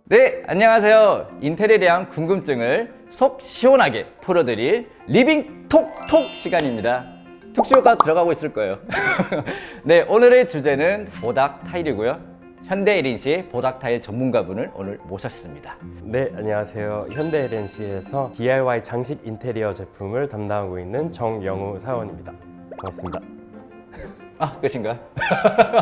네, 안녕하세요. 인테리어에 대한 궁금증을 속 시원하게 풀어드릴 리빙 톡톡 시간입니다. 특수효과 들어가고 있을 거예요. 네, 오늘의 주제는 보닥 타일이고요. 현대 LNC 보닥 타일 전문가분을 오늘 모셨습니다. 네, 안녕하세요. 현대 LNC에서 DIY 장식 인테리어 제품을 담당하고 있는 정영우 사원입니다. 반갑습니다. 아, 끝인가요?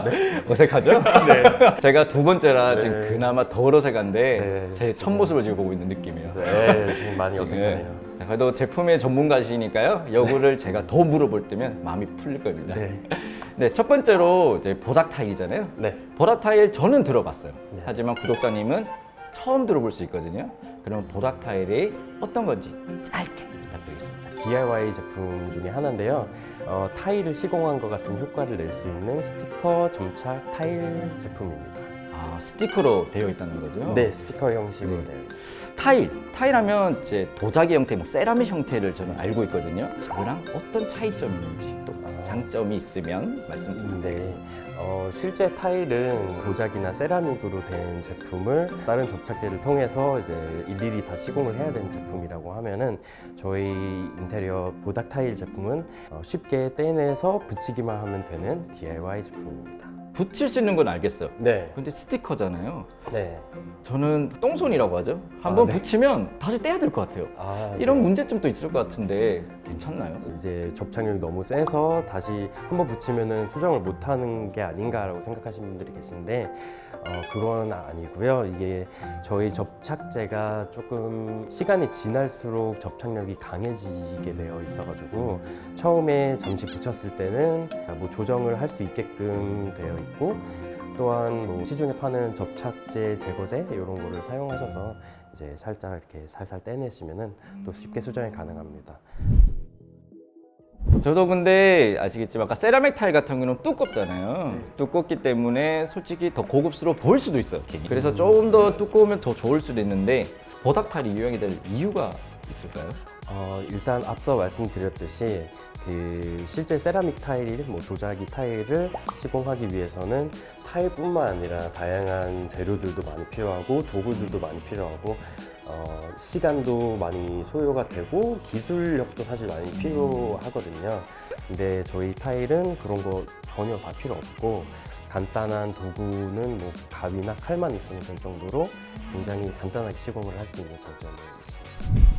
네. 어색하죠? 네. 제가 두 번째라 네. 지금 그나마 더 어색한데 네, 제 첫 모습을 지금 보고 있는 느낌이에요. 네, 지금 많이 지금. 어색하네요. 자, 그래도 제품의 전문가시니까요. 요거를 제가 더 물어볼 때면 마음이 풀릴 겁니다. 네. 네, 첫 번째로 이제 보닥 타일이잖아요. 네. 보닥 타일 저는 들어봤어요. 네. 하지만 구독자님은 처음 들어볼 수 있거든요. 그럼 보닥 타일이 어떤 건지 짧게 부탁드리겠습니다. DIY 제품 중에 하나인데요. 타일을 시공한 것 같은 효과를 낼 수 있는 스티커 점착 타일 제품입니다. 아, 스티커로 되어 있다는 거죠? 네, 스티커 형식으로 네. 되어 있습니다. 타일하면 이제 도자기 형태, 뭐 세라믹 형태를 저는 알고 있거든요. 그거랑 어떤 차이점이 있는지 또 장점이 있으면 말씀 부탁드리겠습니다. 실제 타일은 도자기나 세라믹으로 된 제품을 다른 접착제를 통해서 이제 일일이 다 시공을 해야 되는 제품이라고 하면은 저희 인테리어 보닥 타일 제품은 쉽게 떼내서 붙이기만 하면 되는 DIY 제품입니다. 붙일 수 있는 건 알겠어요. 네. 근데 스티커잖아요. 네. 저는 똥손이라고 하죠. 한번 네. 붙이면 다시 떼야 될 것 같아요. 이런 문제점도 있을 것 같은데 괜찮나요? 이제 접착력이 너무 세서 다시 한번 붙이면은 수정을 못 하는 게 아닌가라고 생각하시는 분들이 계신데 그건 아니고요. 이게 저희 접착제가 조금 시간이 지날수록 접착력이 강해지게 되어 있어가지고 처음에 잠시 붙였을 때는 뭐 조정을 할 수 있게끔 되어 있고 또한 뭐 시중에 파는 접착제 제거제 이런 거를 사용하셔서 이제 살짝 이렇게 살살 떼내시면은 또 쉽게 수정이 가능합니다. 저도 근데 아시겠지만 아까 세라믹 타일 같은 경우는 두껍잖아요. 두껍기 때문에 솔직히 더 고급스러워 보일 수도 있어요. 괜히. 그래서 조금 더 두꺼우면 더 좋을 수도 있는데 보닥 타일이 유행이 될 이유가 있을까요? 일단 앞서 말씀드렸듯이 그 실제 세라믹 타일, 뭐 도자기 타일을 시공하기 위해서는 타일뿐만 아니라 다양한 재료들도 많이 필요하고 도구들도 많이 필요하고 시간도 많이 소요가 되고 기술력도 사실 많이 필요하거든요. 근데 저희 타일은 그런 거 전혀 다 필요 없고 간단한 도구는 뭐 가위나 칼만 있으면 될 정도로 굉장히 간단하게 시공을 할 수 있는 장점이 있습니다.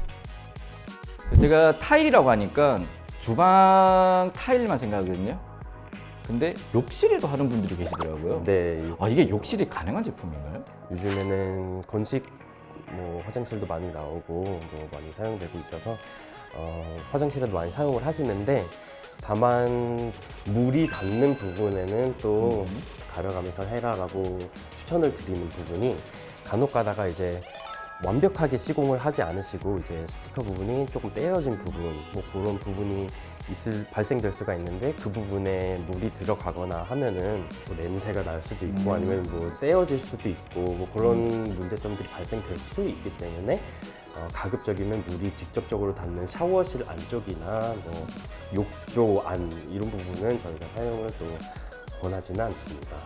제가 타일이라고 하니까 주방 타일만 생각하거든요. 근데 욕실에도 하는 분들이 계시더라고요. 네, 아, 이게 욕실이 가능한 제품인가요? 요즘에는 건식 뭐 화장실도 많이 나오고 뭐 많이 사용되고 있어서 화장실에도 많이 사용을 하시는데 다만 물이 닿는 부분에는 또 가려가면서 해라라고 추천을 드리는 부분이 간혹 가다가 이제 완벽하게 시공을 하지 않으시고 이제 스티커 부분이 조금 떼어진 부분 뭐 그런 부분이 발생될 수가 있는데 그 부분에 물이 들어가거나 하면은 뭐 냄새가 날 수도 있고 아니면 뭐 떼어질 수도 있고 뭐 그런 문제점들이 발생될 수 있기 때문에 가급적이면 물이 직접적으로 닿는 샤워실 안쪽이나 뭐 욕조 안 이런 부분은 저희가 사용을 또 권하지는 않습니다.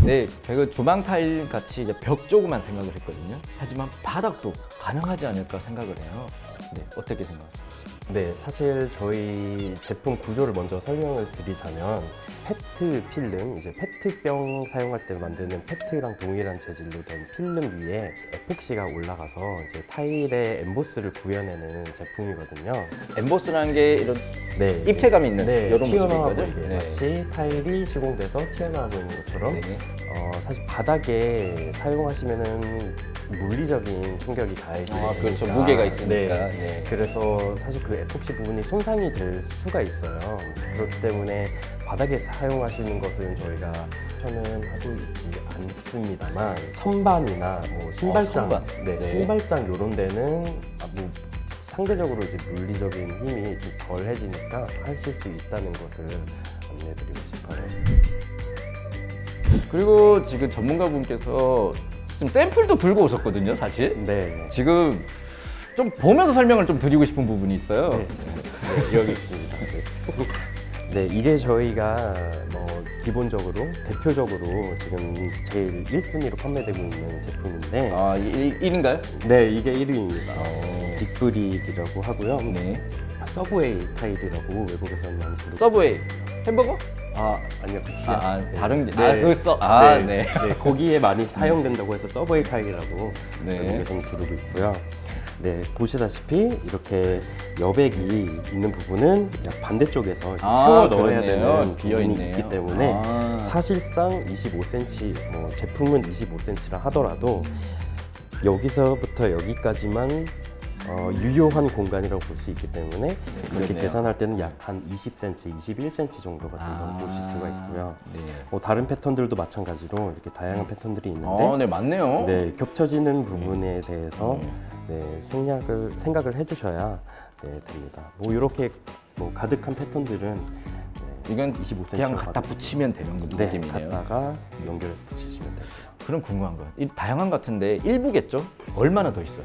네, 제가 주방 타일 같이 이제 벽 조그만 생각을 했거든요. 하지만 바닥도 가능하지 않을까 생각을 해요. 네, 어떻게 생각하세요? 네, 사실 저희 제품 구조를 먼저 설명을 드리자면 페트 필름, 이제 페트병 사용할 때 만드는 페트랑 동일한 재질로 된 필름 위에 에폭시가 올라가서 이제 타일의 엠보스를 구현해내는 제품이거든요. 엠보스라는 게 이런 네, 입체감이 있는 네, 이런 모습인 튀어나와 거죠? 보이게 네. 마치 타일이 시공돼서 튀어나와 보이는 것처럼 네. 사실 바닥에 사용하시면은 물리적인 충격이 가해지니까 아, 그렇죠. 무게가 있으니까. 네. 네. 그래서 사실 그 에폭시 부분이 손상이 될 수가 있어요. 그렇기 때문에 바닥에 사용하시는 것은 저희가 추천은 하고 있지 않습니다만 선반이나 뭐 신발장, 선반. 네, 네. 신발장 이런 데는 뭐 상대적으로 이제 물리적인 힘이 좀 덜해지니까 하실 수 있다는 것을 안내드리고 싶어요. 그리고 지금 전문가분께서 지금 샘플도 들고 오셨거든요, 사실. 네. 지금 좀 보면서 설명을 좀 드리고 싶은 부분이 있어요. 네, 여기 있습니다. 네, 이게 저희가 기본적으로 대표적으로 지금 제일 1순위로 판매되고 있는 제품인데 아, 1인가요? 네, 이게 1위입니다. 빅브릭이라고 하고요. 네. 서브웨이 타일이라고 외국에서는 많이 부르고 서브웨이 햄버거? 아니요, 그치요. 다른 게. 네. 네. 네, 거기에 많이 사용된다고 해서 서브웨이 타일이라고 네. 외국에서는 부르고 있고요. 네, 보시다시피 이렇게 여백이 있는 부분은 약 반대쪽에서 이렇게 채워 넣어야 그렇네요. 되는 비어 부분이 있네요. 있기 때문에 아. 사실상 25cm, 제품은 25cm라 하더라도 여기서부터 여기까지만 유효한 공간이라고 볼 수 있기 때문에 이렇게 그렇네요. 계산할 때는 약 한 20cm, 21cm 정도가 된다고 보실 수가 있고요. 네. 다른 패턴들도 마찬가지로 이렇게 다양한 패턴들이 있는데 네, 맞네요. 네, 겹쳐지는 부분에 대해서 네, 생각을 해주셔야 네, 됩니다. 이렇게 가득한 패턴들은 네, 이건 25cm 그냥 갖다 붙이면 되는 네, 느낌이네요. 갖다가 연결해서 붙이시면 되고요. 그럼 궁금한 거예요. 이 다양한 것 같은데 일부겠죠? 얼마나 더 있어요?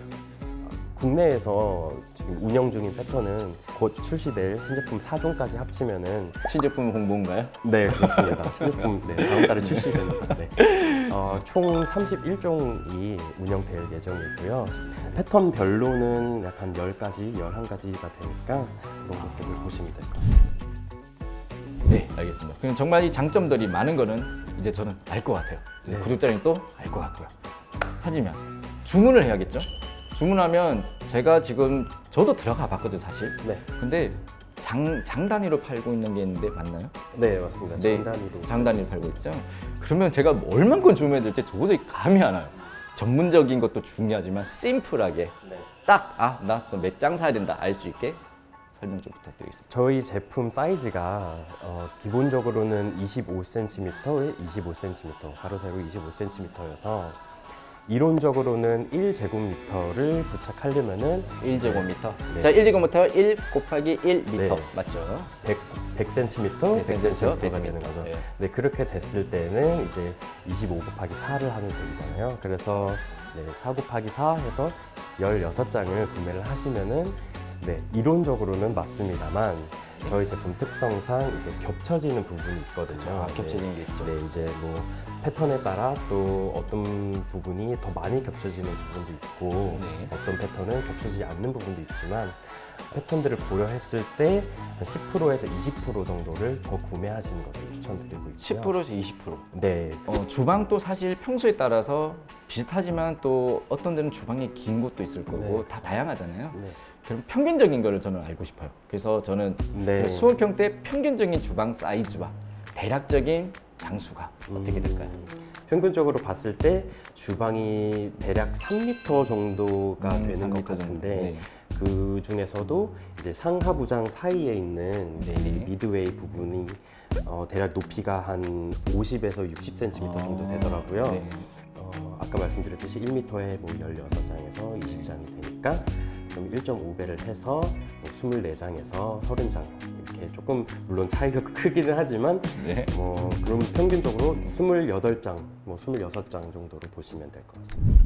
국내에서 지금 운영 중인 패턴은 곧 출시될 신제품 4종까지 합치면은 신제품 홍보인가요? 네, 그렇습니다. 신제품 다음 달에 출시됩니다. 네. 총 31종이 운영될 예정이고요. 패턴별로는 약 한 10가지, 11가지가 되니까 그런 것들을 보시면 될 것 같아요. 네, 알겠습니다. 그럼 정말 이 장점들이 많은 거는 이제 저는 알 것 같아요. 네. 구독자님 또 알 것 같고요. 하지만 주문을 해야겠죠? 주문하면 제가 지금 저도 들어가 봤거든요, 사실. 네, 근데 장 단위로 팔고 있는 게 있는데 맞나요? 네 맞습니다. 네, 장단위로. 장 단위로 팔고 있죠. 그러면 제가 얼만큼 주문해야 될지 도저히 감이 안 와요. 전문적인 것도 중요하지만 심플하게 네. 딱 나 몇 장 사야 된다 알 수 있게 설명 좀 부탁드리겠습니다. 저희 제품 사이즈가 기본적으로는 25cm에 25cm, 가로 세로 25cm여서 이론적으로는 1제곱미터를 부착하려면은 1제곱미터. 네. 자, 1제곱미터 1 곱하기 1미터 네. 맞죠? 100cm, 100cm가 되는 거죠. 네. 네, 그렇게 됐을 때는 이제 25 곱하기 4를 하면 되잖아요. 그래서 4 곱하기 4 해서 16장을 구매를 하시면은 이론적으로는 맞습니다만 저희 제품 특성상 이제 겹쳐지는 부분이 있거든요. 겹쳐지는 게 있죠. 네, 이제 패턴에 따라 또 어떤 부분이 더 많이 겹쳐지는 부분도 있고 네. 어떤 패턴은 겹쳐지지 않는 부분도 있지만 패턴들을 고려했을 때 10%에서 20% 정도를 더 구매하시는 것을 추천드리고 있고요. 10%에서 20%. 네, 주방도 사실 평소에 따라서 비슷하지만 또 어떤 데는 주방이 긴 곳도 있을 거고 네. 다 다양하잖아요. 네, 그럼 평균적인 거를 저는 알고 싶어요. 그래서 저는 네. 수험평 때 평균적인 주방 사이즈와 대략적인 장수가 어떻게 될까요? 평균적으로 봤을 때 주방이 대략 3m 정도가 되는 3m 것 정도. 같은데 네. 그 중에서도 이제 상하부장 사이에 있는 네. 이 미드웨이 부분이 대략 높이가 한 50에서 60cm 정도 되더라고요. 네. 아까 말씀드렸듯이 1m에 16장에서 20장이 되니까 그럼 1.5배를 해서 24장에서 30장 이렇게 조금 물론 차이가 크기는 하지만 네. 그럼 평균적으로 28장, 26장 정도로 보시면 될 것 같습니다.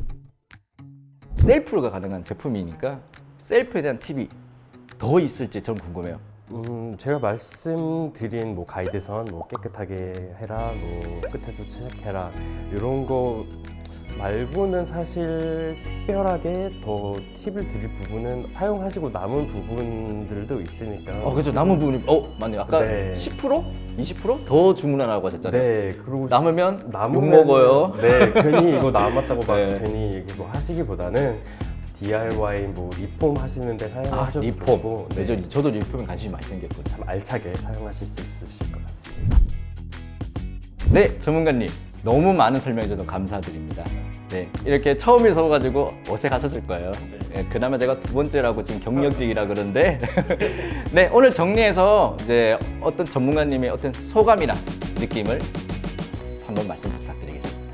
셀프가 가능한 제품이니까 셀프에 대한 팁이 더 있을지 전 궁금해요. 제가 말씀드린 가이드선 깨끗하게 해라, 끝에서 채색해라 이런 거 말고는 사실 특별하게 더 팁을 드릴 부분은 사용하시고 남은 부분들도 있으니까. 그래서 남은 부분이 맞네요. 아까 네. 10%? 20%더 주문하라고 하셨잖아요. 네, 그리고 남으면 욕 남으면 먹어요. 네, 괜히 이거 남았다고 막 네. 괜히 하시기보다는 DIY 리폼 하시는데 사용하셔도 리폼. 되고, 네. 저도 리폼에 관심이 많이 생겼거든요. 참 알차게 사용하실 수 있으실 것 같습니다. 네, 전문가님 너무 많은 설명해 주셔서 감사드립니다. 네, 이렇게 처음이서 가지고 어색하셨을 거예요. 네, 그나마 제가 두 번째라고 지금 경력직이라 그러는데 네, 오늘 정리해서 이제 어떤 전문가님의 어떤 소감이나 느낌을 한번 말씀 부탁드리겠습니다.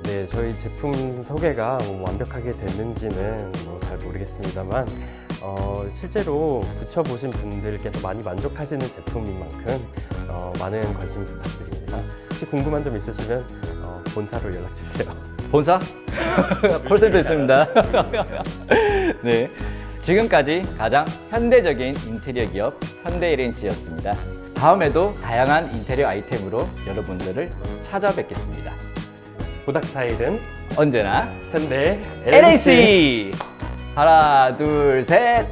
네, 저희 제품 소개가 완벽하게 됐는지는 잘 모르겠습니다만 실제로 붙여보신 분들께서 많이 만족하시는 제품인 만큼 많은 관심 부탁드립니다. 혹시 궁금한 점 있으시면 본사로 연락주세요. 본사? 콜센터 있습니다. 네, 지금까지 가장 현대적인 인테리어 기업 현대LNC였습니다. 다음에도 다양한 인테리어 아이템으로 여러분들을 찾아뵙겠습니다. 보닥 타일은 언제나 현대 LAC! 하나, 둘, 셋!